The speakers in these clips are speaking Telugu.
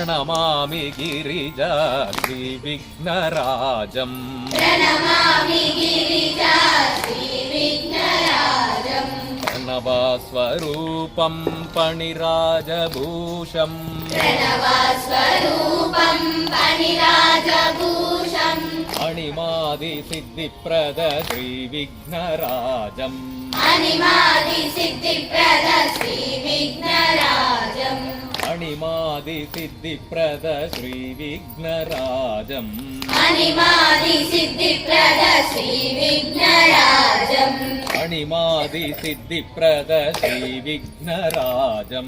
ప్రణమామి గిరిజా శ్రీవిఘ్నరాజం ప్రణమామి గిరిజా శ్రీవిఘ్నరాజం ప్రణవస్వరూపం పణిరాజభూషం ప్రణవస్వరూపం పణిరాజభూషం అణిమాది సిద్ధిప్రద శ్రీవిఘ్నరాజం అణిమాది సిద్ధిప్రద శ్రీవిఘ్నరాజం అణిమాది సిద్ధిప్రద శ్రీవిఘ్నరాజం అణిమాది సిద్ధిప్రద శ్రీవిఘ్నరాజం అణిమాది సిద్ధిప్రద శ్రీవిఘ్నరాజం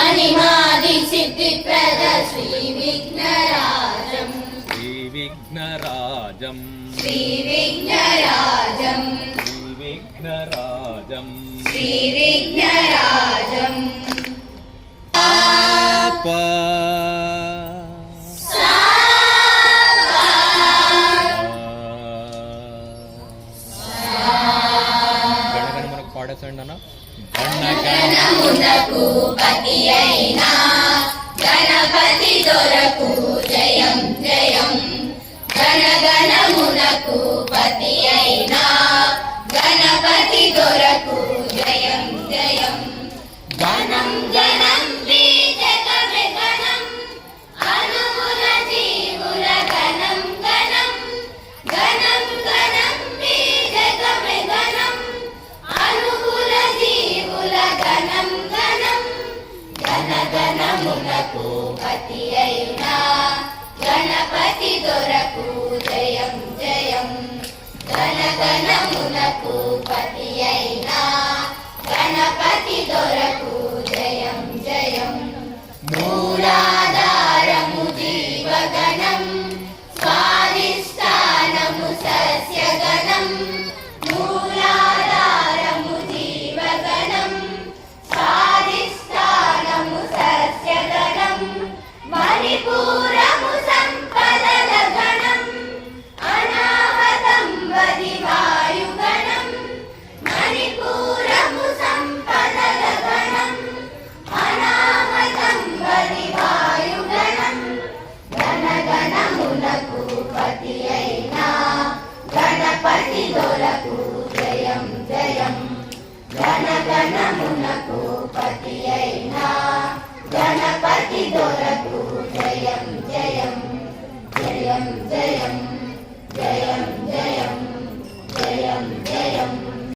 అణిమాది సిద్ధిప్రద శ్రీవిఘ్నరాజం శ్రీవిఘ్నరాజం శ్రీవిఘ్నరాజం శ్రీవిఘ్నరాజం శ్రీవిఘ్నరాజం గణగణ మనకు పాడేసండి అన్న గణగణమునకు పతి అయినా గణపతి దొరకు జయం జయం గణగణమునకు పతి అయినా గణపతి దొరకు జయం జయం గణం గణం బీజకమే గణం అనుముల జీవుల గణం గణం గణం గణం బీజకమే గణం అనుముల జీవుల గణం గణం గణగణమునకు పతి అయినా గణపతి దొరకు జయం జయం గణగణమునకు పతి అయినా గణపతి దొరకు జయం జయం మూలాధారము జీవగణం స్వాధిష్టానము సస్యగణం మూలాధారము జీవగణం స్వాధిష్టానము సస్యగణం మణిపూరము సంపదల గణం అనాహతం వది వాయుగణం మణిపూరము సంపదల గణం అనాహతం వది వాయుగణం గణగణమునకు పతి అయినా గణపతి దొరకు జయం జయం గణగణమునకు పతి అయినా గణపతి దొరకు జయం జయం జయం జయం జయం జయం జయం జయం